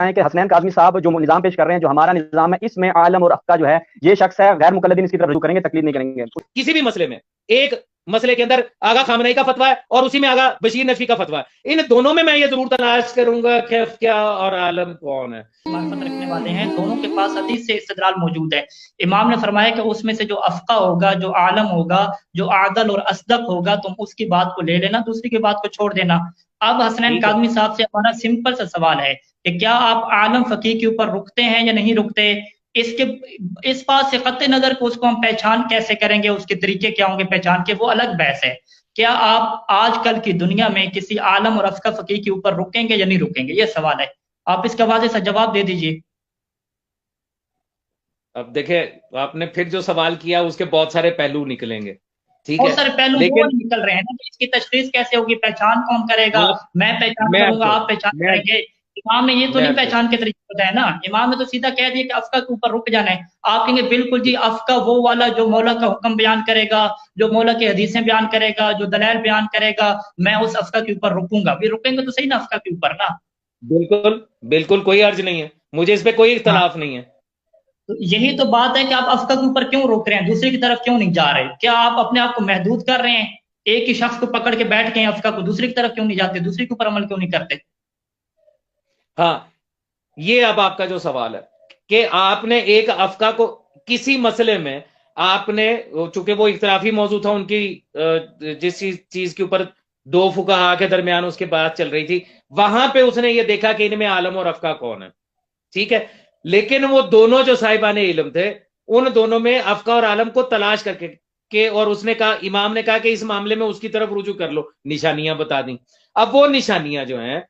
بتائیں کہ حسنین کاظمی صاحب جو نظام پیش کر رہے ہیں جو ہمارا نظام ہے اس میں عالم اور افقہ جو ہے یہ شخص ہے غیر مقلدین اس کی طرف رجوع کریں گے تقلید نہیں کریں گے کسی بھی مسئلے میں ایک مسئلے کے اندر آغا خامنئی کا فتویٰ ہے اور اسی میں آغا بشیر نجفی کا فتویٰ ہے، ان دونوں میں یہ ضرور تلاش کروں گا کہ کیا اور عالم کون ہے۔ معرفت رکھنے والے ہیں دونوں کے پاس حدیث سے استدلال موجود ہے۔ امام نے فرمایا کہ اس میں سے جو افقہ ہوگا، جو عالم ہوگا، جو عادل اور اصدق ہوگا، تم اس کی بات کو لے لینا، دوسری کی بات کو چھوڑ دینا۔ اب حسنین کاظمی صاحب سے ہمارا سمپل سا سوال ہے کہ کیا آپ عالم فقیہ کے اوپر رکتے ہیں یا نہیں رکتے؟ اس بات سے قطع نظر کو اس کو ہم پہچان کیسے کریں گے، اس کے طریقے کیا ہوں گے پہچان کے، وہ الگ بحث ہے۔ کیا آپ آج کل کی دنیا میں کسی عالم اور افقہ فقیہ کے اوپر رکیں گے یا نہیں رکیں گے؟ یہ سوال ہے، آپ اس کا واضح سا جواب دے دیجئے۔ اب دیکھیں آپ نے پھر جو سوال کیا اس کے بہت سارے پہلو نکلیں گے، ٹھیک ہے، بہت سارے پہلو لیکن نکل رہے ہیں نا، اس کی تشخیص کیسے ہوگی، پہچان کون کرے گا؟ میں پہچان کروں گا، آپ پہچان کریں گے؟ امام نے یہ تو نہیں پہچان کے طریقے بتایا نا، امام نے تو سیدھا کہہ دیا کہ افقہ کے اوپر رک جانا ہے۔ آپ کہیں گے بالکل جی افقہ وہ والا جو مولا کا حکم بیان کرے گا، جو مولا کی حدیثیں بیان کرے گا، جو دلائل بیان کرے گا، میں اس افقہ کے اوپر رکوں گا۔ بھی رکیں گے تو صحیح نا افقہ کے اوپر نا؟ بالکل بالکل کوئی عرض نہیں ہے، مجھے اس پہ کوئی اختلاف نہیں ہے۔ تو یہی تو بات ہے کہ آپ افقہ کے اوپر کیوں روک رہے ہیں، دوسرے کی طرف کیوں نہیں جا رہے؟ کیا آپ اپنے آپ کو محدود کر رہے ہیں؟ ایک ہی شخص کو پکڑ کے بیٹھ گئے افقہ کو، دوسری کی طرف کیوں نہیں جاتے، دوسری کے اوپر عمل کیوں نہیں کرتے؟ ہاں یہ اب آپ کا جو سوال ہے کہ آپ نے ایک افقہ کو کسی مسئلے میں آپ نے، چونکہ وہ اختلافی موضوع تھا ان کی جس چیز کے اوپر دو فقہا کے درمیان اس کے بات چل رہی تھی، وہاں پہ اس نے یہ دیکھا کہ ان میں عالم اور افقہ کون ہے، ٹھیک ہے، لیکن وہ دونوں جو صاحبان علم تھے ان دونوں میں افقہ اور عالم کو تلاش کر کے اور اس نے کہا، امام نے کہا کہ اس معاملے میں اس کی طرف رجوع کر لو، نشانیاں بتا دیں۔ اب وہ نشانیاں جو ہیں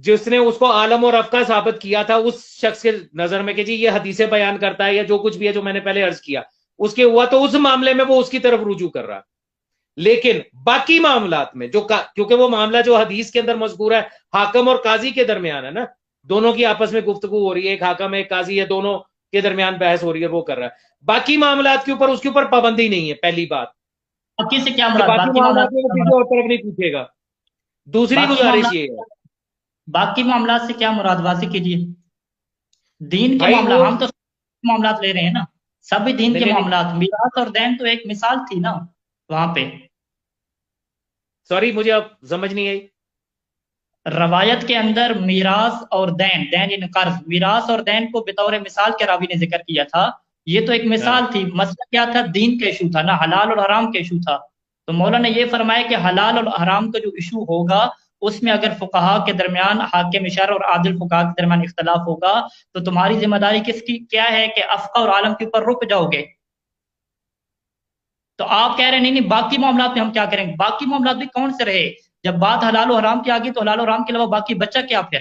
جس نے اس کو عالم اور افقہ ثابت کیا تھا اس شخص کے نظر میں کہ جی یہ حدیثیں بیان کرتا ہے یا جو کچھ بھی ہے جو میں نے پہلے عرض کیا اس کے ہوا، تو اس معاملے میں وہ اس کی طرف رجوع کر رہا۔ لیکن باقی معاملات میں جو کیونکہ وہ معاملہ جو حدیث کے اندر مذکور ہے حاکم اور قاضی کے درمیان ہے نا، دونوں کی آپس میں گفتگو ہو رہی ہے، ایک حاکم ہے ایک قاضی ہے، دونوں کے درمیان بحث ہو رہی ہے، وہ کر رہا ہے۔ باقی معاملات کے اوپر اس کے اوپر پابندی نہیں ہے، پہلی بات، باقی سے کیا مراد؟ باقی معاملات میں کسی اور طرف نہیں پوچھے گا۔ دوسری گزارش یہ ہے، باقی معاملات سے کیا مراد واضح کیجیے؟ دین کے معاملات، ہم تو معاملات لے رہے ہیں نا، سبھی دین کے معاملات۔ میراث اور دین تو ایک مثال تھی نا وہاں پہ۔ سوری مجھے اب سمجھ نہیں آئی۔ روایت کے اندر میراث اور دین یعنی قرض، میراث اور دین کو بطور مثال کے راوی نے ذکر کیا تھا، یہ تو ایک مثال تھی۔ مسئلہ کیا تھا؟ دین کا ایشو تھا نا، حلال اور حرام کا ایشو تھا۔ تو مولا نے یہ فرمایا کہ حلال اور حرام کا جو ایشو ہوگا اس میں اگر فقہا کے درمیان، حاکم شرع اور عادل فقہا کے درمیان اختلاف ہوگا تو تمہاری ذمہ داری کس کی کیا ہے کہ افقہ اور عالم کے اوپر رک جاؤ گے۔ تو آپ کہہ رہے ہیں نہیں باقی معاملات میں ہم کیا کریں گے؟ باقی معاملات بھی کون سے رہے؟ جب بات حلال و حرام کی آ گئی تو حلال و حرام کے علاوہ باقی بچہ کیا پھر؟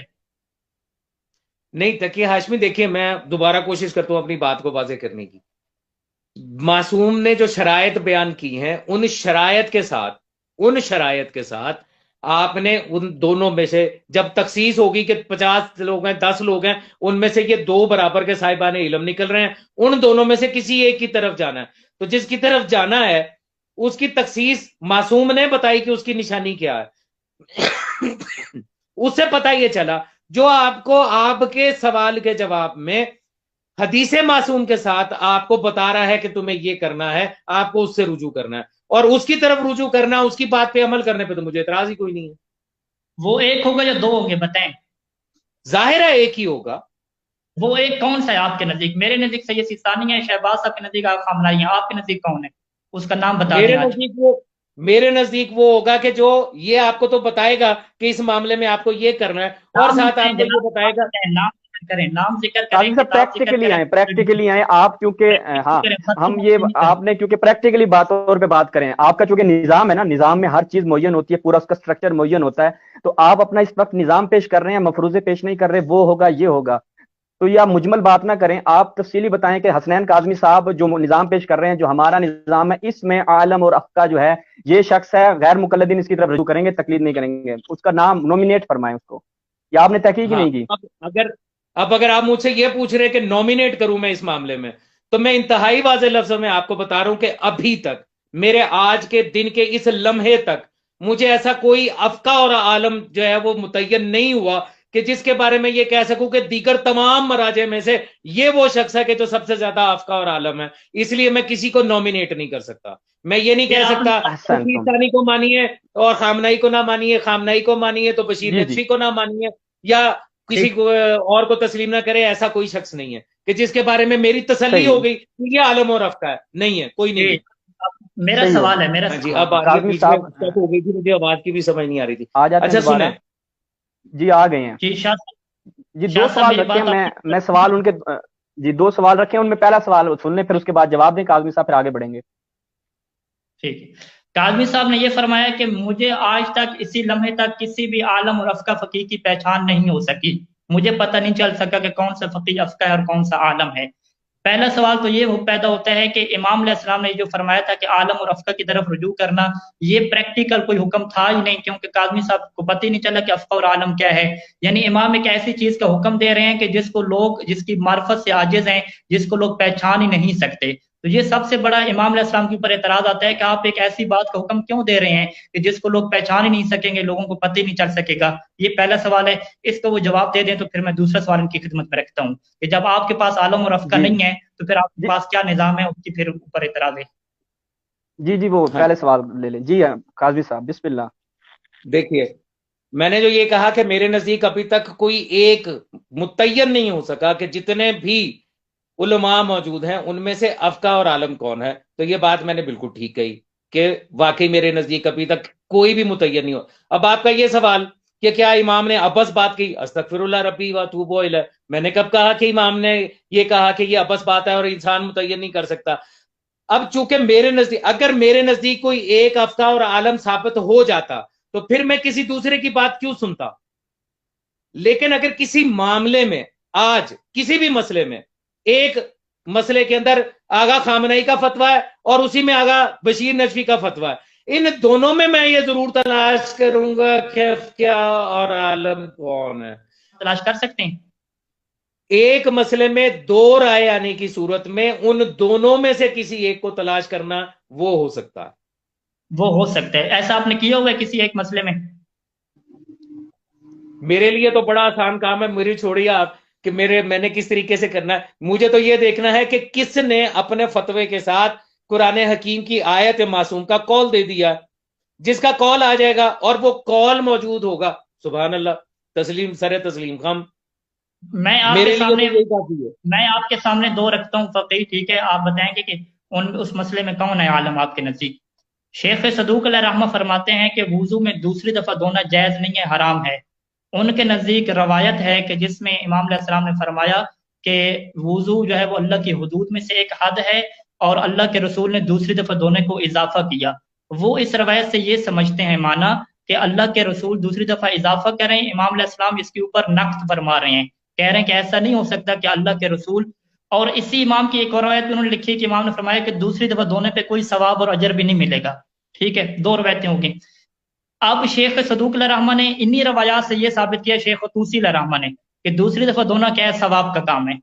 نہیں تقی ہاشمی، دیکھیے میں دوبارہ کوشش کرتا ہوں اپنی بات کو واضح کرنے کی۔ معصوم نے جو شرائط بیان کی ہیں ان شرائط کے ساتھ آپ نے ان دونوں میں سے جب تخصیص ہوگی کہ 50 لوگ ہیں 10 لوگ ہیں ان میں سے یہ 2 برابر کے صاحبان علم نکل رہے ہیں، ان دونوں میں سے کسی ایک کی طرف جانا ہے، تو جس کی طرف جانا ہے اس کی تخصیص معصوم نے بتائی کہ اس کی نشانی کیا ہے۔ اس سے پتہ یہ چلا جو آپ کو آپ کے سوال کے جواب میں حدیث معصوم کے ساتھ آپ کو بتا رہا ہے کہ تمہیں یہ کرنا ہے، آپ کو اس سے رجوع کرنا ہے اور اس کی طرف رجوع کرنا، اس کی بات پہ عمل کرنے پہ تو مجھے اعتراض ہی کوئی نہیں ہے۔ وہ ایک ہوگا یا 2 ہوں گے بتائیں؟ ظاہر ہے ایک ہی ہوگا۔ وہ ایک کون سا ہے آپ کے نزدیک؟ میرے نزدیک سید سیستانی ہے، شہباز صاحب کے نزدیک آغا خامنائی ہے، آپ کے نزدیک کون ہے؟ اس کا نام بتا دیں۔ میرے نزدیک وہ ہوگا کہ جو یہ آپ کو تو بتائے گا کہ اس معاملے میں آپ کو یہ کرنا ہے اور ساتھ آپ کو یہ بتائے گا۔ نام ذکر کریں، پریکٹیکلی آئیں آپ، کیونکہ ہاں ہم یہ آپ نے کیونکہ پریکٹیکلی طور پہ بات کریں، آپ کا چونکہ نظام ہے نا، نظام میں ہر چیز معین ہوتی ہے، پورا اس کا سٹرکچر معین ہوتا ہے، تو آپ اپنا اس وقت نظام پیش کر رہے ہیں، مفروضے پیش نہیں کر رہے، وہ ہوگا یہ ہوگا، تو یہ آپ مجمل بات نہ کریں، آپ تفصیلی بتائیں کہ حسنین کاظمی صاحب جو نظام پیش کر رہے ہیں جو ہمارا نظام ہے اس میں عالم اور افقہ جو ہے یہ شخص ہے غیر مقلدین اس کی طرف رجوع کریں گے، تقلید نہیں کریں گے، اس کا نام نومینیٹ فرمائیں اس کو، یا آپ نے تحقیق ہی نہیں کی؟ اگر آپ مجھ سے یہ پوچھ رہے ہیں کہ نومینیٹ کروں میں اس معاملے میں، تو میں انتہائی واضح لفظوں میں آپ کو بتا رہا ہوں کہ ابھی تک میرے آج کے دن کے اس لمحے تک مجھے ایسا کوئی افقہ اور عالم جو ہے وہ متعین نہیں ہوا کہ جس کے بارے میں یہ کہہ سکوں کہ دیگر تمام مراجع میں سے یہ وہ شخص ہے کہ جو سب سے زیادہ افقہ اور عالم ہے، اس لیے میں کسی کو نومینیٹ نہیں کر سکتا. میں یہ نہیں کہہ سکتا بشیر ثانی کو مانیے اور خامنائی کو نہ مانیے، خامنئی کو مانیے تو بشیر نقوی کو نہ مانیے، یا کسی کو اور کو تسلیم نہ کرے. ایسا کوئی شخص نہیں ہے کہ جس کے بارے میں میری تسلی ہو گئی یہ عالم اور افقہ ہے. نہیں ہے، کوئی نہیں. میرا سوال ہے، میرا جی اب ہو گئی تھی، مجھے آواز کی بھی سمجھ نہیں آ رہی تھی. اچھا سنیں جی، آ گئے ہیں جی. 2 سوال رکھے ہیں، میں سوال ان کے جی 2 سوال رکھے ہیں، ان میں پہلا سوال سن لیں پھر اس کے بعد جواب دیں کاظمی صاحب، پھر آگے بڑھیں گے. ٹھیک ہے. کاظمی صاحب نے یہ فرمایا کہ مجھے آج تک اسی لمحے تک کسی بھی عالم اور افقہ فقیہ کی پہچان نہیں ہو سکی، مجھے پتہ نہیں چل سکا کہ کون سا فقیہ افقہ ہے اور کون سا عالم ہے. پہلا سوال تو یہ پیدا ہوتا ہے کہ امام علیہ السلام نے جو فرمایا تھا کہ عالم اور افقہ کی طرف رجوع کرنا، یہ پریکٹیکل کوئی حکم تھا ہی نہیں، کیونکہ کاظمی صاحب کو پتہ ہی نہیں چلا کہ افقہ اور عالم کیا ہے. یعنی امام ایک ایسی چیز کا حکم دے رہے ہیں کہ جس کو لوگ، جس کی معرفت سے عاجز ہیں، جس کو لوگ پہچان ہی نہیں سکتے. تو یہ سب سے بڑا امام علیہ السلام کے اوپر اعتراض آتا ہے کہ آپ ایک ایسی بات کا حکم کیوں دے رہے ہیں کہ جس کو لوگ پہچان ہی نہیں سکیں گے، لوگوں کو پتہ ہی نہیں چل سکے گا. یہ پہلا سوال ہے، اس کو وہ جواب دے دیں تو پھر میں دوسرا سوال ان کی خدمت میں رکھتا ہوں کہ جب آپ کے پاس عالم اور افقہ نہیں ہے تو پھر آپ کے پاس کیا نظام ہے، اس کی پھر اوپر اعتراض ہے. جی وہ پہلے سوال لے لیں. جی قاضی صاحب بسم اللہ. دیکھیے، میں نے جو یہ کہا کہ میرے نزدیک ابھی تک کوئی ایک متعین نہیں ہو سکا کہ جتنے بھی علماء موجود ہیں ان میں سے افقہ اور عالم کون ہے، تو یہ بات میں نے بالکل ٹھیک کہی کہ واقعی میرے نزدیک ابھی تک کوئی بھی متعین نہیں ہو. اب آپ کا یہ سوال کہ کیا امام نے ابس بات کی، استغفر اللہ ربی واتوب الیہ، میں نے کب کہا کہ امام نے یہ کہا کہ یہ ابس بات ہے اور انسان متعین نہیں کر سکتا. اب چونکہ میرے نزدیک، اگر میرے نزدیک کوئی ایک افقہ اور عالم ثابت ہو جاتا تو پھر میں کسی دوسرے کی بات کیوں سنتا. لیکن اگر کسی معاملے میں، آج کسی بھی مسئلے میں، ایک مسئلے کے اندر آغا خامنئی کا فتویٰ ہے اور اسی میں آغا بشیر نقوی کا فتویٰ ہے، ان دونوں میں یہ ضرور تلاش کروں گا کہ کیا اور عالم کون ہے. تلاش کر سکتے ہیں. ایک مسئلے میں 2 رائے آنے کی صورت میں ان دونوں میں سے کسی ایک کو تلاش کرنا وہ ہو سکتا ہے. وہ ہو سکتا ہے. ایسا آپ نے کیا ہوا ہے کسی ایک مسئلے میں؟ میرے لیے تو بڑا آسان کام ہے، میری چھوڑیے آپ کہ میں نے کس طریقے سے کرنا ہے. مجھے تو یہ دیکھنا ہے کہ کس نے اپنے فتوے کے ساتھ قرآن حکیم کی آیت معصوم کا قول دے دیا. جس کا قول آ جائے گا اور وہ قول موجود ہوگا، سبحان اللہ، تسلیم سر تسلیم خم. میں آپ کے سامنے 2 رکھتا ہوں فقیہ، ٹھیک ہے؟ آپ بتائیں گے کہ اس مسئلے میں کون ہے عالم آپ کے نزدیک. شیخ صدوق علیہ رحمہ فرماتے ہیں کہ وضو میں دوسری دفعہ دھونا جائز نہیں ہے، حرام ہے. ان کے نزدیک روایت ہے کہ جس میں امام علیہ السلام نے فرمایا کہ وضو جو ہے وہ اللہ کی حدود میں سے ایک حد ہے اور اللہ کے رسول نے دوسری دفعہ دھونے کو اضافہ کیا. وہ اس روایت سے یہ سمجھتے ہیں مانا کہ اللہ کے رسول دوسری دفعہ اضافہ کریں. امام علیہ السلام اس کے اوپر نقد فرما رہے ہیں، کہہ رہے ہیں کہ ایسا نہیں ہو سکتا کہ اللہ کے رسول. اور اسی امام کی ایک اور روایت انہوں نے لکھی کہ امام نے فرمایا کہ دوسری دفعہ دھونے پہ کوئی ثواب اور اجر بھی نہیں ملے گا. ٹھیک ہے، 2 روایتیں ہو گئیں. اب شیخ صدوق علیہ رحمہ نے انہی روایات سے یہ ثابت کیا، شیخ طوسی علیہ رحمہ نے، کہ دوسری دفعہ دھونا کیا ہے، ثواب کا کام ہے.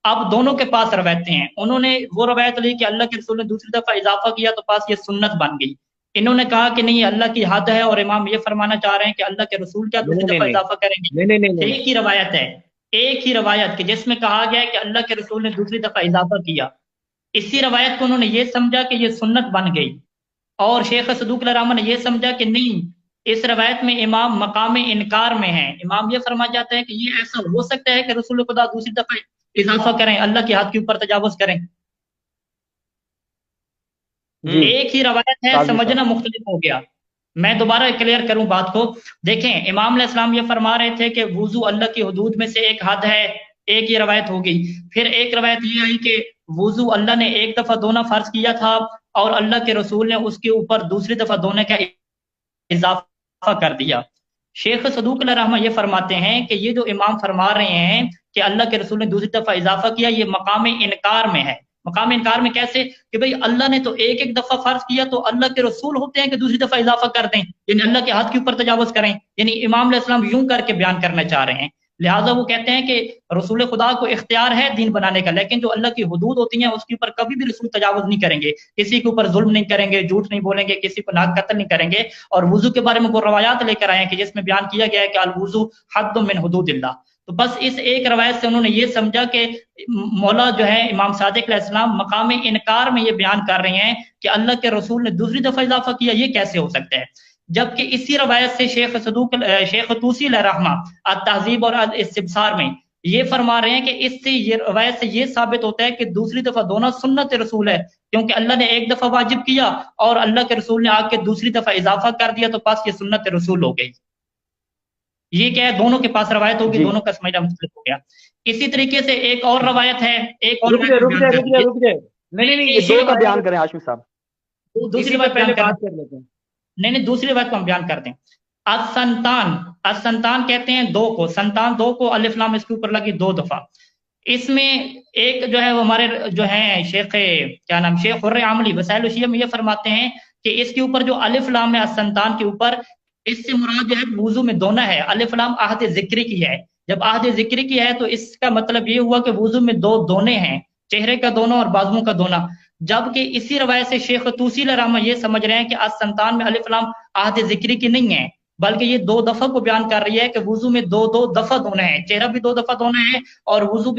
اب دونوں کے پاس روایتیں ہیں. انہوں نے وہ روایت لی کہ اللہ کے رسول نے دوسری دفعہ اضافہ کیا تو پاس یہ سنت بن گئی. انہوں نے کہا کہ نہیں، اللہ کی حد ہے اور امام یہ فرمانا چاہ رہے ہیں کہ اللہ کے رسول کیا دوسری دفعہ اضافہ کریں گے. ایک ہی روایت ہے، ایک ہی روایت کہ جس میں کہا گیا ہے کہ اللہ کے رسول نے دوسری دفعہ اضافہ کیا. اسی روایت کو انہوں نے یہ سمجھا کہ یہ سنت بن گئی، اور شیخ صدوق علیہ رحمہ نے یہ سمجھا کہ نہیں، اس روایت میں امام مقام انکار میں ہے. امام یہ فرما جاتا ہے کہ یہ ایسا ہو سکتا ہے کہ رسول خدا دوسری دفعہ اضافہ کریں، اللہ کی حد کے اوپر تجاوز کریں. ایک ہی روایت ہے، سمجھنا مختلف ہو گیا. میں دوبارہ کلیئر کروں بات کو. دیکھیں، امام علیہ السلام یہ فرما رہے تھے کہ وضو اللہ کی حدود میں سے ایک حد ہے، ایک یہ روایت ہو گئی. پھر ایک روایت یہ آئی کہ وضو اللہ نے ایک دفعہ دھونا فرض کیا تھا اور اللہ کے رسول نے اس کے اوپر دوسری دفعہ دھونے کا اضافہ کر دیا. شیخ صدوق علیہ رحمہ یہ فرماتے ہیں کہ یہ جو امام فرما رہے ہیں کہ اللہ کے رسول نے دوسری دفعہ اضافہ کیا، یہ مقام انکار میں ہے. مقام انکار میں کیسے کہ بھئی اللہ نے تو ایک دفعہ فرض کیا تو اللہ کے رسول ہوتے ہیں کہ دوسری دفعہ اضافہ کر دیں، یعنی اللہ کے حد کے اوپر تجاوز کریں. یعنی امام علیہ السلام یوں کر کے بیان کرنا چاہ رہے ہیں. لہٰذا وہ کہتے ہیں کہ رسول خدا کو اختیار ہے دین بنانے کا، لیکن جو اللہ کی حدود ہوتی ہیں اس کے اوپر کبھی بھی رسول تجاوز نہیں کریں گے، کسی کے اوپر ظلم نہیں کریں گے، جھوٹ نہیں بولیں گے، کسی کو ناک قتل نہیں کریں گے۔ اور وضو کے بارے میں وہ روایات لے کر آئے ہیں کہ جس میں بیان کیا گیا ہے کہ الوضو حد من حدود اللہ۔ تو بس اس ایک روایت سے انہوں نے یہ سمجھا کہ مولا جو ہے امام صادق علیہ السلام مقام انکار میں یہ بیان کر رہے ہیں کہ اللہ کے رسول نے دوسری دفعہ اضافہ کیا، یہ کیسے ہو سکتا ہے؟ جبکہ اسی روایت سے شیخ طوسی علیہ رحمہ التہذیب اور الاستبصار میں یہ فرما رہے ہیں کہ اس سے یہ روایت سے یہ ثابت ہوتا ہے کہ دوسری دفعہ دھونا سنت رسول ہے، کیونکہ اللہ نے ایک دفعہ واجب کیا اور اللہ کے رسول نے آ کے دوسری دفعہ اضافہ کر دیا، تو پس یہ سنت رسول ہو گئی۔ یہ کیا ہے، دونوں کے پاس روایت ہوگی، دونوں کا سمجھنا مختلف ہو گیا۔ اسی طریقے سے ایک اور روایت ہے، ایک اور نہیں دو کا بیان کریں ہاشمی صاحب، دوسری بات پہلے بات کر لیتے ہیں۔ نہیں دوسری بات کو ہم بیان کر دیں۔ السنتان کہتے ہیں دو کو، سنتان دو کو، الف لام اس کے اوپر لگی دو دفعہ۔ اس میں ایک جو ہے وہ ہمارے جو ہیں شیخ کیا نام، شیخ حر عاملی وسائل الشیعہ میں یہ فرماتے ہیں کہ اس کے اوپر جو الف لام ہے السنتان کے اوپر، اس سے مراد جو ہے وضو میں دھونا ہے۔ الف لام عہد ذکری کی ہے، جب عہد ذکری کی ہے تو اس کا مطلب یہ ہوا کہ وضو میں دو دھونے ہیں، چہرے کا دھونا اور بازوؤں کا دھونا۔ جبکہ اسی روایت سے شیخ طوسی علیہ رحمہ یہ سمجھ رہے ہیں کہ السنتان میں الف لام عہد ذکری کی نہیں ہے، بلکہ یہ دو دفعہ کو بیان کر رہی ہے کہ وضو میں دو دو دفعہ دھونا ہے، چہرہ بھی دو دفعہ دھونا ہے اور وضو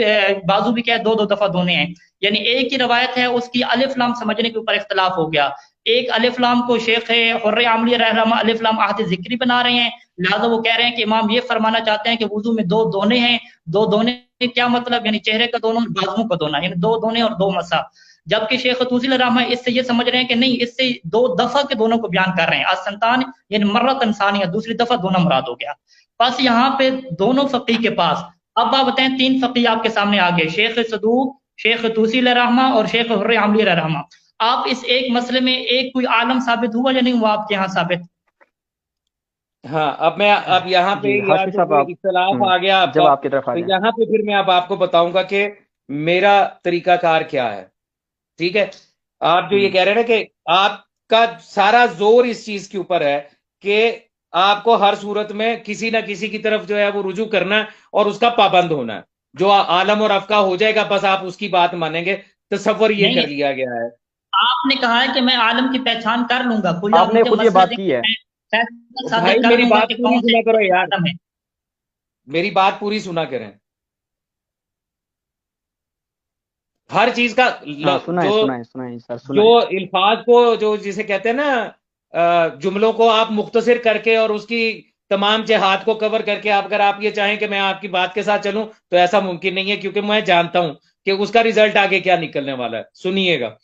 بازو بھی کیا ہے، دو دو دفعہ دھونے ہیں۔ یعنی ایک ہی روایت ہے، اس کی الف لام سمجھنے کے اوپر اختلاف ہو گیا۔ ایک الف لام کو شیخ حر عاملی رحمہ الف لام عہد ذکری بنا رہے ہیں، لہذا وہ کہہ رہے ہیں کہ امام یہ فرمانا چاہتے ہیں کہ وضو میں دو دھونے ہیں۔ دو دھونے کیا مطلب، یعنی چہرے کا دھونا اور بازوؤں کا دھونا، یعنی دو دھونے اور دو مسا۔ جبکہ شیخ طوسی علیہ رحمہ اس سے یہ سمجھ رہے ہیں کہ نہیں، اس سے دو دفعہ کے دونوں کو بیان کر رہے ہیں۔ السنتان یعنی مرت انسانیہ، دوسری دفعہ دونوں مراد ہو گیا۔ بس یہاں پہ دونوں فقیہ کے پاس، اب آپ بتائیں تین فقیہ آپ کے سامنے آ گئے، شیخ صدوق، شیخ طوسی علیہ رحمہ اور شیخ حر عاملی علیہ رحمہ۔ آپ اس ایک مسئلے میں ایک کوئی عالم ثابت ہوا یا نہیں ہوا آپ کے یہاں ثابت؟ ہاں اب یہاں پہ اختلاف آ گیا جب آپ کی طرف آ گیا، یہاں پہ پھر میں اب آپ کو بتاؤں گا کہ میرا طریقہ کار کیا ہے، ٹھیک ہے؟ آپ جو یہ کہہ رہے ہیں نا کہ آپ کا سارا زور اس چیز کے اوپر ہے کہ آپ کو ہر صورت میں کسی نہ کسی کی طرف جو ہے وہ رجوع کرنا ہے اور اس کا پابند ہونا ہے، جو عالم اور افقہ ہو جائے گا بس آپ اس کی بات مانیں گے۔ تصور یہ کر لیا گیا ہے۔ آپ نے کہا ہے کہ میں عالم کی پہچان کر لوں گا، آپ نے خود یہ بات کی ہے۔ بھائی میری بات پوری سنا کرو یار، میری بات پوری سنا کریں۔ ہر چیز کا جو الفاظ کو جو جسے کہتے ہیں نا جملوں کو آپ مختصر کر کے اور اس کی تمام جہات کو کور کر کے اگر آپ یہ چاہیں کہ میں آپ کی بات کے ساتھ چلوں تو ایسا ممکن نہیں ہے، کیونکہ میں جانتا ہوں کہ اس کا ریزلٹ آگے کیا نکلنے والا ہے۔ سنیے گا،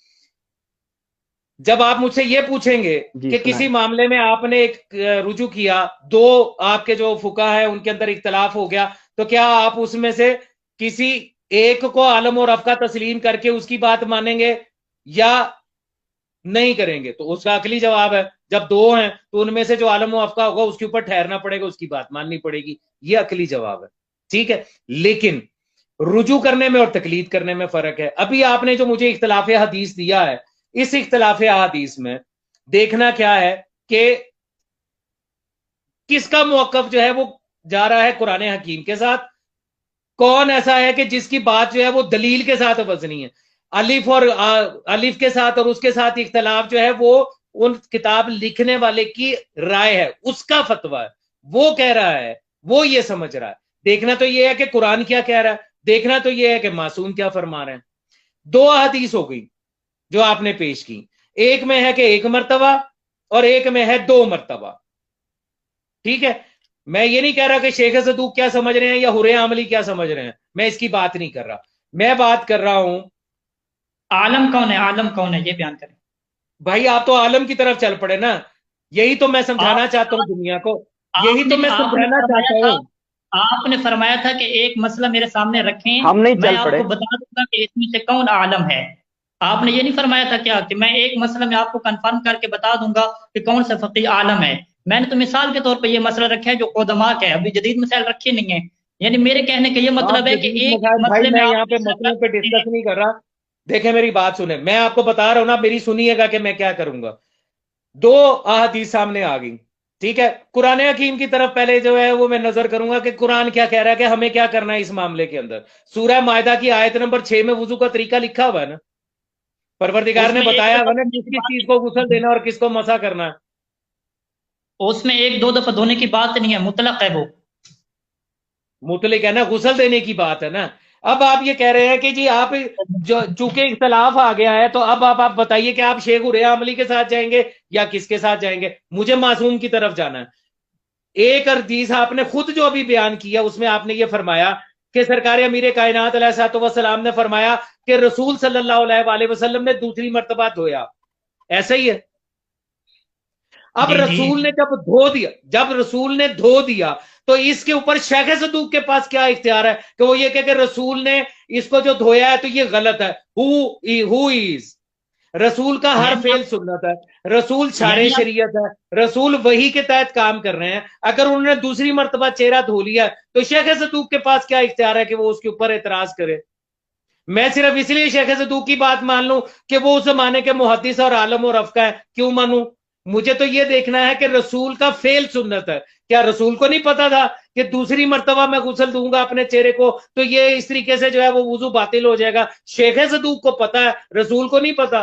جب آپ مجھ سے یہ پوچھیں گے کہ کسی معاملے میں آپ نے ایک رجوع کیا، دو آپ کے جو فقہ ہیں ان کے اندر اختلاف ہو گیا، تو کیا آپ اس میں سے کسی ایک کو عالم اور افقہ تسلیم کر کے اس کی بات مانیں گے یا نہیں کریں گے؟ تو اس کا عقلی جواب ہے جب دو ہیں تو ان میں سے جو عالم و افقہ ہوگا اس کے اوپر ٹھہرنا پڑے گا، اس کی بات ماننی پڑے گی، یہ عقلی جواب ہے، ٹھیک ہے؟ لیکن رجوع کرنے میں اور تقلید کرنے میں فرق ہے۔ ابھی آپ نے جو مجھے اختلاف حدیث دیا ہے، اس اختلاف حدیث میں دیکھنا کیا ہے کہ کس کا موقف جو ہے وہ جا رہا ہے قرآن حکیم کے ساتھ، کون ایسا ہے کہ جس کی بات جو ہے وہ دلیل کے ساتھ وزنی ہے۔ الف کے ساتھ اور اس کے ساتھ اختلاف جو ہے وہ ان کتاب لکھنے والے کی رائے ہے، اس کا فتویٰ ہے، وہ کہہ رہا ہے، وہ یہ سمجھ رہا ہے۔ دیکھنا تو یہ ہے کہ قرآن کیا کہہ رہا ہے، دیکھنا تو یہ ہے کہ معصوم کیا فرما رہے ہیں۔ دو حدیث ہو گئی جو آپ نے پیش کی، ایک میں ہے کہ ایک مرتبہ اور ایک میں ہے دو مرتبہ، ٹھیک ہے؟ میں یہ نہیں کہہ رہا کہ شیخ صدوق کیا سمجھ رہے ہیں یا حر عاملی کیا سمجھ رہے ہیں، میں اس کی بات نہیں کر رہا، میں بات کر رہا ہوں عالم کون ہے، عالم کون ہے یہ بیان کریں۔ بھائی آپ تو عالم کی طرف چل پڑے نا، یہی تو میں سمجھانا چاہتا ہوں دنیا کو، یہی تو میں سمجھانا چاہتا ہوں۔ آپ نے فرمایا تھا کہ ایک مسئلہ میرے سامنے رکھیں، ہم نہیں میں چل آپ پڑے، کو بتا دوں گا کہ اس میں سے کون عالم ہے۔ آپ نے یہ نہیں فرمایا تھا کیا کہ میں ایک مسئلہ میں آپ کو کنفرم کر کے بتا دوں گا کہ کون سا فقیہ عالم ہے؟ میں نے تو مثال کے طور پہ یہ مسئلہ رکھا ہے جو قدماء کا ہے، ابھی جدید مسائل رکھے نہیں ہیں۔ یعنی میرے کہنے کا یہ مطلب ہے کہ ایک مسئلے میں یہاں پہ مسئلے پہ ڈسکس نہیں کر رہا، دیکھیں میری بات سنیں، میں آپ کو بتا رہا ہوں نا، میری سنیے گا کہ میں کیا کروں گا۔ دو احادیث سامنے آ گئی، ٹھیک ہے، قرآن حکیم کی طرف پہلے جو ہے وہ میں نظر کروں گا کہ قرآن کیا کہہ رہا ہے کہ ہمیں کیا کرنا ہے اس معاملے کے اندر. سورہ مائدہ کی آیت نمبر 6 میں وضو کا طریقہ لکھا ہوا ہے نا، پروردگار اس نے میں ایک بتایا دفعہ ہوا نا کس کس چیز کو غسل دینا اور کس کو مسح کرنا ہے. اس میں ایک دو دفعہ دھونے کی بات نہیں ہے، مطلق ہے وہ. مطلق ہے نا، غسل دینے کی بات ہے نا. اب آپ یہ کہہ رہے ہیں کہ جی آپ جو چونکہ اختلاف آ گیا ہے تو اب آپ بتائیے کہ آپ شیخ عریہ عملی کے ساتھ جائیں گے یا کس کے ساتھ جائیں گے. مجھے معصوم کی طرف جانا ہے. ایک حدیث آپ نے خود جو ابھی بیان کیا اس میں آپ نے یہ فرمایا کہ سرکار امیر کائنات علیہ الصلوۃ والسلام نے فرمایا کہ رسول صلی اللہ علیہ وسلم نے دوسری مرتبہ دھویا. ایسا ہی ہے. اب جی جی رسول نے جب رسول نے دھو دیا تو اس کے اوپر شیخ صدوق کے پاس کیا اختیار ہے کہ وہ یہ کہ رسول نے اس کو جو دھویا ہے تو یہ غلط ہے. ہو از رسول کا ہر فعل سنت ہے، رسول شارع شریعت ہے، رسول وحی کے تحت کام کر رہے ہیں. اگر انہوں نے دوسری مرتبہ چہرہ دھو لیا تو شیخ صدوق کے پاس کیا اختیار ہے کہ وہ اس کے اوپر اعتراض کرے. میں صرف اس لیے شیخ صدوق کی بات مان لوں کہ وہ اس زمانے کے محدث اور عالم اور افقہ ہے. کیوں مانوں؟ مجھے تو یہ دیکھنا ہے کہ رسول کا فعل سنت ہے. کیا رسول کو نہیں پتا تھا کہ دوسری مرتبہ میں غسل دوں گا اپنے چہرے کو تو یہ اس طریقے سے جو ہے وہ وضو باطل ہو جائے گا؟ شیخ صدوق کو پتا ہے، رسول کو نہیں پتا.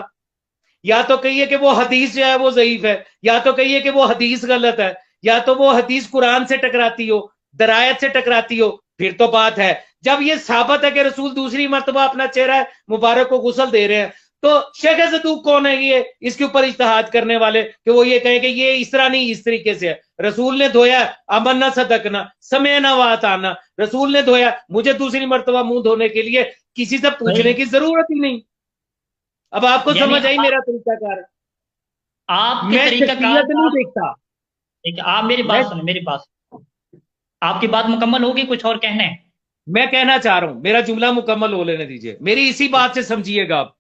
یا تو کہیے کہ وہ حدیث جو ہے وہ ضعیف ہے، یا تو کہیے کہ وہ حدیث غلط ہے، یا تو وہ حدیث قرآن سے ٹکراتی ہو، درایت سے ٹکراتی ہو. پھر تو بات ہے. جب یہ ثابت ہے کہ رسول دوسری مرتبہ اپنا چہرہ مبارک کو غسل دے رہے ہیں تو شیخ صدوق کون ہے یہ اس کے اوپر اجتہاد کرنے والے کہ وہ یہ کہیں کہ یہ اس طرح نہیں، اس طریقے سے ہے. رسول نے دھویا، امنا صدقنا سمعنا واطعنا. رسول نے دھویا، مجھے دوسری مرتبہ منہ دھونے کے لیے کسی سے پوچھنے کی ضرورت ہی نہیں. اب آپ کو سمجھ آئی میرا طریقہ کار؟ آپ کے میں طریقہ شخصیت کار نہیں دیکھتا. آپ میری بات سنیں، میری بات. آپ کی بات مکمل ہوگی، کچھ اور کہنا ہے؟ میں کہنا چاہ رہا ہوں، میرا جملہ مکمل ہو لینے دیجئے. میری اسی بات سے سمجھیے گا. آپ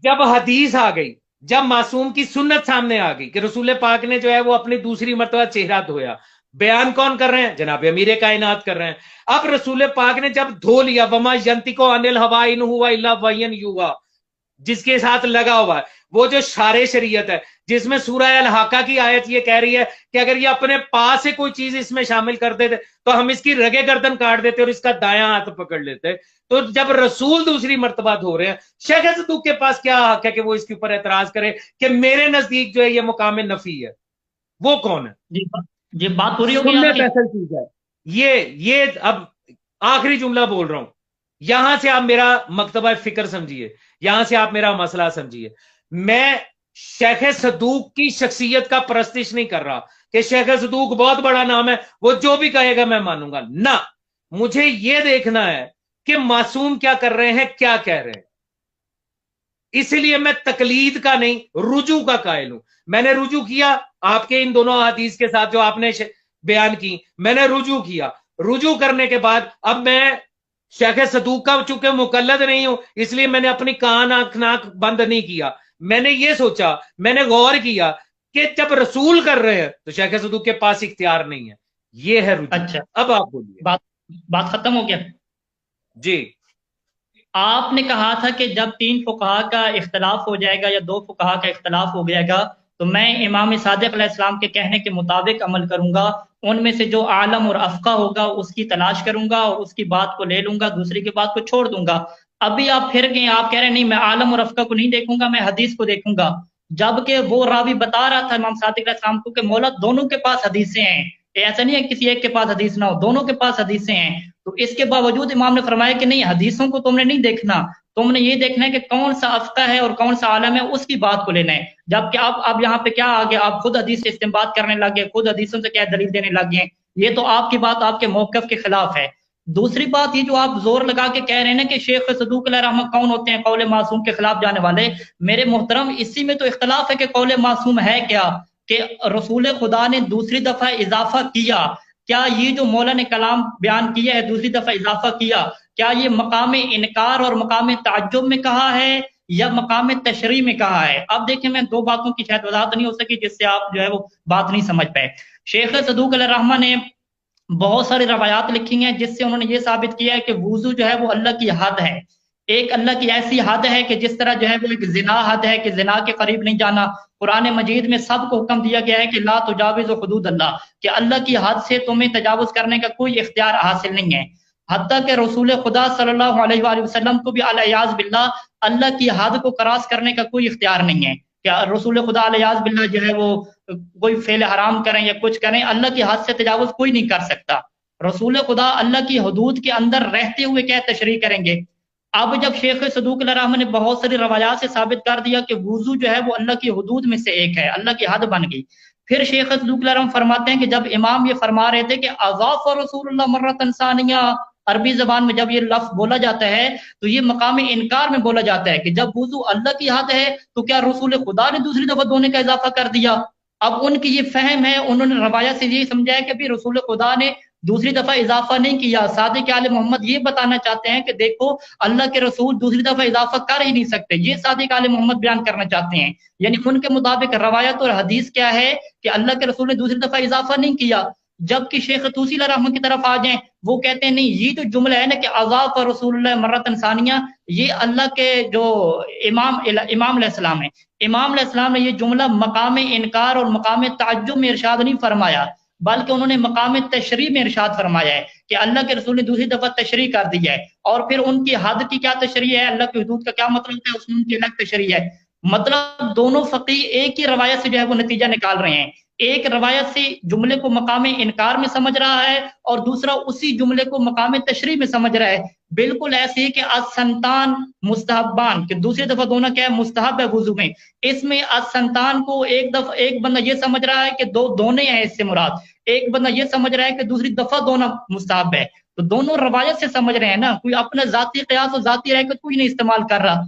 جب حدیث آ گئی، جب معصوم کی سنت سامنے آ گئی کہ رسول پاک نے جو ہے وہ اپنی دوسری مرتبہ چہرہ دھویا، بیان کون کر رہے ہیں؟ جناب امیر کائنات کر رہے ہیں. اب رسول پاک نے جب دھو لیا، وما ینطق عن الہوی ان ہوا الا وحی یوحی، جس کے ساتھ لگا ہوا ہے وہ جو شارع شریعت ہے، جس میں سورہ الحاقہ کی آیت یہ کہہ رہی ہے کہ اگر یہ اپنے پاس سے کوئی چیز اس میں شامل کر دیتے تو ہم اس کی رگے گردن کاٹ دیتے اور اس کا دایاں ہاتھ پکڑ لیتے. تو جب رسول دوسری مرتبہ دھو رہے ہیں، شیخ صدوق کے پاس کیا حق ہے کہ وہ اس کے اوپر اعتراض کرے کہ میرے نزدیک جو ہے یہ مقام نفی ہے؟ وہ کون ہے؟ جی بات پوری ہوگی آپ کی. اصل چیز ہے یہ. اب آخری جملہ بول رہا ہوں، یہاں سے آپ میرا مکتبہ فکر سمجھیے، یہاں سے آپ میرا مسئلہ سمجھیے. میں شیخ صدوق کی شخصیت کا پرستش نہیں کر رہا کہ شیخ صدوق بہت بڑا نام ہے، وہ جو بھی کہے گا میں مانوں گا. نہ، مجھے یہ دیکھنا ہے کہ معصوم کیا کر رہے ہیں، کیا کہہ رہے ہیں. اس لیے میں تقلید کا نہیں، رجوع کا قائل ہوں. میں نے رجوع کیا آپ کے ان دونوں حدیث کے ساتھ جو آپ نے بیان کی، میں نے رجوع کیا. رجوع کرنے کے بعد اب میں شیخ صدوق کا چونکہ مقلد نہیں ہوں، اس لیے میں نے اپنی کان آنکھ ناک بند نہیں کیا. میں نے یہ سوچا، میں نے غور کیا کہ جب رسول کر رہے ہیں تو شیخ صدوق کے پاس اختیار نہیں ہے. یہ ہے رجوع. اچھا، اب آپ بولیے. بات ختم ہو گیا. جی، آپ نے کہا تھا کہ جب 3 فقہا کا اختلاف ہو جائے گا یا 2 فقہا کا اختلاف ہو جائے گا تو میں امام صادق علیہ السلام کے کہنے کے مطابق عمل کروں گا. ان میں سے جو عالم اور افقہ ہوگا اس کی تلاش کروں گا اور اس کی بات کو لے لوں گا، دوسری کی بات کو چھوڑ دوں گا. ابھی آپ پھر گئے، آپ کہہ رہے ہیں نہیں میں عالم اور افقہ کو نہیں دیکھوں گا، میں حدیث کو دیکھوں گا. جبکہ وہ راوی بتا رہا تھا امام صادق علیہ السلام کو کہ مولا دونوں کے پاس حدیثیں ہیں، ایسا نہیں ہے کسی ایک کے پاس حدیث نہ ہو، دونوں کے پاس حدیثیں ہیں. تو اس کے باوجود امام نے فرمایا کہ نہیں، حدیثوں کو تم نے نہیں دیکھنا، تم نے یہ دیکھنا ہے کہ کون سا افقہ ہے اور کون سا عالم ہے، اس کی بات کو لینا ہے. جبکہ آپ یہاں پہ کیا آگے، آپ خود حدیث سے استنباط کرنے لگے، خود حدیثوں سے کیا دلیل دینے لگے. یہ تو آپ کی بات آپ کے موقف کے خلاف ہے. دوسری بات یہ جو آپ زور لگا کے کہہ رہے ہیں نا کہ شیخ صدوق علیہ رحمہ کون ہوتے ہیں قول معصوم کے خلاف جانے والے، میرے محترم اسی میں تو اختلاف ہے کہ قول معصوم ہے کیا، کہ رسول خدا نے دوسری دفعہ اضافہ کیا. کیا یہ جو مولا نے کلام بیان کیا ہے دوسری دفعہ اضافہ کیا، کیا یہ مقام انکار اور مقام تعجب میں کہا ہے یا مقام تشریح میں کہا ہے؟ اب دیکھیں میں 2 باتوں کی شاید وضاحت نہیں ہو سکی جس سے آپ جو ہے وہ بات نہیں سمجھ پائے. شیخ صدوق علیہ الرحمہ نے بہت ساری روایات لکھی ہیں جس سے انہوں نے یہ ثابت کیا ہے کہ وضو جو ہے وہ اللہ کی حد ہے. ایک اللہ کی ایسی حد ہے کہ جس طرح جو ہے وہ ایک زنا حد ہے کہ زنا کے قریب نہیں جانا. قرآن مجید میں سب کو حکم دیا گیا ہے کہ لا تجاوزوا حدود اللہ، کہ اللہ کی حد سے تمہیں تجاوز کرنے کا کوئی اختیار حاصل نہیں ہے. حتیٰ کہ رسول خدا صلی اللہ علیہ وآلہ وسلم کو بھی الیاذ باللہ اللہ کی حد کو کراس کرنے کا کوئی اختیار نہیں ہے. کہ رسول خدا الیاذ باللہ جو ہے وہ کوئی فعل حرام کریں یا کچھ کریں، اللہ کی حد سے تجاوز کوئی نہیں کر سکتا. رسول خدا اللہ کی حدود کے اندر رہتے ہوئے کیا تشریح کریں گے؟ اب جب شیخ صدوق علیہ الرحمہ نے بہت ساری روایات سے ثابت کر دیا کہ وضو جو ہے وہ اللہ کی حدود میں سے ایک ہے، اللہ کی حد بن گئی، پھر شیخ صدوق علیہ الرحمہ فرماتے ہیں کہ جب امام یہ فرما رہے تھے کہ اضاف رسول اللہ مرۃ ثانیہ، عربی زبان میں جب یہ لفظ بولا جاتا ہے تو یہ مقام انکار میں بولا جاتا ہے کہ جب وضو اللہ کی حد ہے تو کیا رسول خدا نے دوسری دفعہ دھونے کا اضافہ کر دیا؟ اب ان کی یہ فہم ہے، انہوں نے روایت سے یہ سمجھا ہے کہ بھی رسول خدا نے دوسری دفعہ اضافہ نہیں کیا. صادق آل محمد یہ بتانا چاہتے ہیں کہ دیکھو اللہ کے رسول دوسری دفعہ اضافہ کر ہی نہیں سکتے، یہ صادق آل محمد بیان کرنا چاہتے ہیں. یعنی ان کے مطابق روایت اور حدیث کیا ہے کہ اللہ کے رسول نے دوسری دفعہ اضافہ نہیں کیا. جبکہ شیخ طوسی علیہ الرحمہ کی طرف آ جائیں، وہ کہتے ہیں نہیں، یہ جو جملہ ہے نا کہ اضاف رسول اللہ مرۃ ثانیہ، یہ اللہ کے جو امام علیہ السلام ہے، امام علیہ السلام نے یہ جملہ مقام انکار اور مقام تعجب میں ارشاد نہیں فرمایا، بلکہ انہوں نے مقام تشریح میں ارشاد فرمایا ہے کہ اللہ کے رسول نے دوسری دفعہ تشریح کر دی ہے. اور پھر ان کی حد کی کیا تشریح ہے، اللہ کی حدود کا کیا مطلب ہے، اس میں ان کی الگ تشریح ہے. مطلب دونوں فقیہ ایک ہی روایت سے جو ہے وہ نتیجہ نکال رہے ہیں. ایک روایت سے جملے کو مقام انکار میں سمجھ رہا ہے اور دوسرا اسی جملے کو مقام تشریح میں سمجھ رہا ہے. بالکل ایسے ہی کہ السنتان مستحبان، کہ دوسری دفعہ دھونا کیا ہے، مستحب ہے وضو میں. اس میں السنتان کو ایک بندہ یہ سمجھ رہا ہے کہ دو دھونے ہیں اس سے مراد، ایک بندہ یہ سمجھ رہا ہے کہ دوسری دفعہ دھونا مستحب ہے. تو دونوں روایت سے سمجھ رہے ہیں نا، کوئی اپنا ذاتی قیاس اور ذاتی رائے کا کوئی نہیں استعمال کر رہا.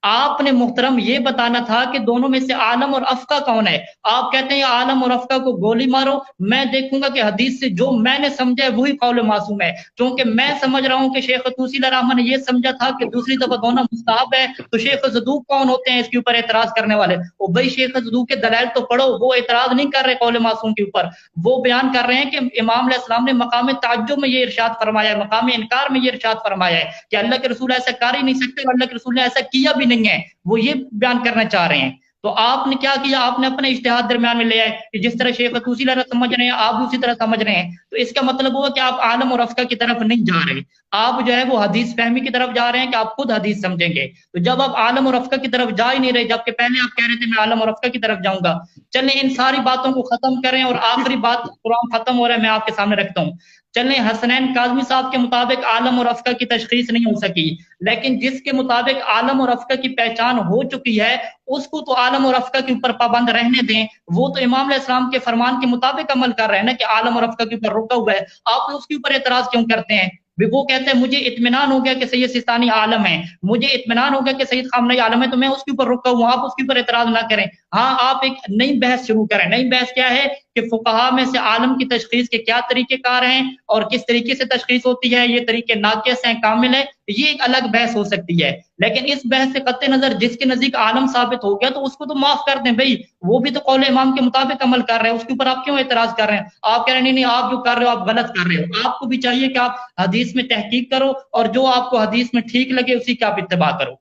آپ نے محترم یہ بتانا تھا کہ دونوں میں سے عالم اور افقہ کون ہے. آپ کہتے ہیں عالم اور افقہ کو گولی مارو، میں دیکھوں گا کہ حدیث سے جو میں نے سمجھا ہے وہی قول معصوم ہے. کیونکہ میں سمجھ رہا ہوں کہ شیخ طوسی علیہ الرحمہ نے یہ سمجھا تھا کہ دوسری دفعہ دھونا مستحب ہے، تو شیخ صدوق کون ہوتے ہیں اس کے اوپر اعتراض کرنے والے؟ وہ بھائی شیخ صدوق کے دلائل تو پڑھو، وہ اعتراض نہیں کر رہے قول معصوم کے اوپر، وہ بیان کر رہے ہیں کہ امام علیہ السلام نے مقام تعجب میں یہ ارشاد فرمایا ہے، مقام انکار میں یہ ارشاد فرمایا ہے کہ اللہ کے رسول ایسا کر ہی نہیں سکتے اور اللہ کے رسول نے ایسا کیا بھی نہیں ہے، وہ یہ بیان کرنا چاہ رہے ہیں. تو آپ نے کیا کیا، آپ نے اپنے اجتہاد درمیان میں لے آئے کہ جس طرح شیخ طوسی علیہ الرحمہ سمجھ رہے ہیں آپ اسی طرح سمجھ رہے ہیں. تو اس کا مطلب ہوا کہ آپ عالم اور افقہ کی طرف نہیں جا رہے، آپ جو ہے وہ حدیث فہمی کی طرف جا رہے ہیں کہ آپ خود حدیث سمجھیں گے. تو جب آپ عالم اور افقہ کی طرف جا ہی نہیں رہے، جبکہ پہلے آپ کہہ رہے تھے میں عالم اور افقہ کی طرف جاؤں گا. چلیں ان ساری باتوں کو ختم کریں اور آخری بات قرآن ختم ہو رہا ہے میں آپ کے سامنے رکھتا ہوں. چلیں حسنین کاظمی صاحب کے مطابق عالم اور افقہ کی تشخیص نہیں ہو سکی، لیکن جس کے مطابق عالم اور افقہ کی پہچان ہو چکی ہے اس کو تو عالم اور افقہ کے اوپر پابند رہنے دیں. وہ تو امام علیہ السلام کے فرمان کے مطابق عمل کر رہے ہیں نا کہ عالم اور افقہ کے اوپر رکا ہوا ہے، آپ اس کے اوپر اعتراض کیوں کرتے ہیں؟ وہ کہتے ہیں مجھے اطمینان ہو گیا کہ سید سیستانی عالم ہے، مجھے اطمینان ہو گیا کہ سید خامنہئی عالم ہے، تو میں اس کے اوپر رکا ہوں، آپ اس کے اوپر اعتراض نہ کریں. ہاں آپ ایک نئی بحث شروع کریں. نئی بحث کیا ہے کہ فقہا میں سے عالم کی تشخیص کے کیا طریقے کار ہیں اور کس طریقے سے تشخیص ہوتی ہے، یہ طریقے ناقص ہیں کامل ہے، یہ ایک الگ بحث ہو سکتی ہے. لیکن اس بحث سے قطع نظر جس کے نزدیک عالم ثابت ہو گیا تو اس کو تو معاف کر دیں بھائی، وہ بھی تو قول امام کے مطابق عمل کر رہے ہیں، اس کے اوپر آپ کیوں اعتراض کر رہے ہیں؟ آپ کہہ رہے ہیں نہیں آپ جو کر رہے ہو آپ غلط کر رہے ہو. آپ کو بھی چاہیے کہ آپ حدیث میں تحقیق کرو اور جو آپ کو حدیث میں ٹھیک لگے اسی کی آپ اتباع کرو.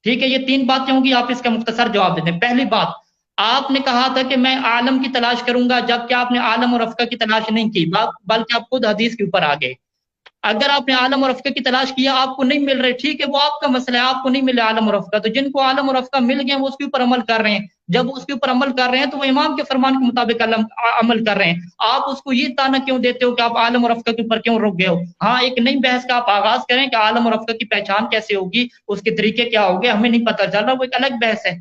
ٹھیک ہے، یہ 3 باتیں ہوں گی، آپ اس کا مختصر جواب دے دیں. پہلی بات، آپ نے کہا تھا کہ میں عالم کی تلاش کروں گا، جبکہ آپ نے عالم اور افقہ کی تلاش نہیں کی، بلکہ آپ خود حدیث کے اوپر آ گئے. اگر آپ نے عالم اور افقہ کی تلاش کیا آپ کو نہیں مل رہے، ٹھیک ہے وہ آپ کا مسئلہ ہے، آپ کو نہیں ملے عالم اور افقہ، تو جن کو عالم اور افقہ مل گئے وہ اس کے اوپر عمل کر رہے ہیں. جب اس کے اوپر عمل کر رہے ہیں تو وہ امام کے فرمان کے مطابق عمل کر رہے ہیں. آپ اس کو یہ تانا کیوں دیتے ہو کہ آپ عالم اور افقہ کے اوپر کیوں رک گئے ہو؟ ہاں ایک نئی بحث کا آپ آغاز کریں کہ عالم اور افقہ کی پہچان کیسے ہوگی، اس کے طریقے کیا ہوگے، ہمیں نہیں پتہ چل رہا، وہ ایک الگ بحث ہے.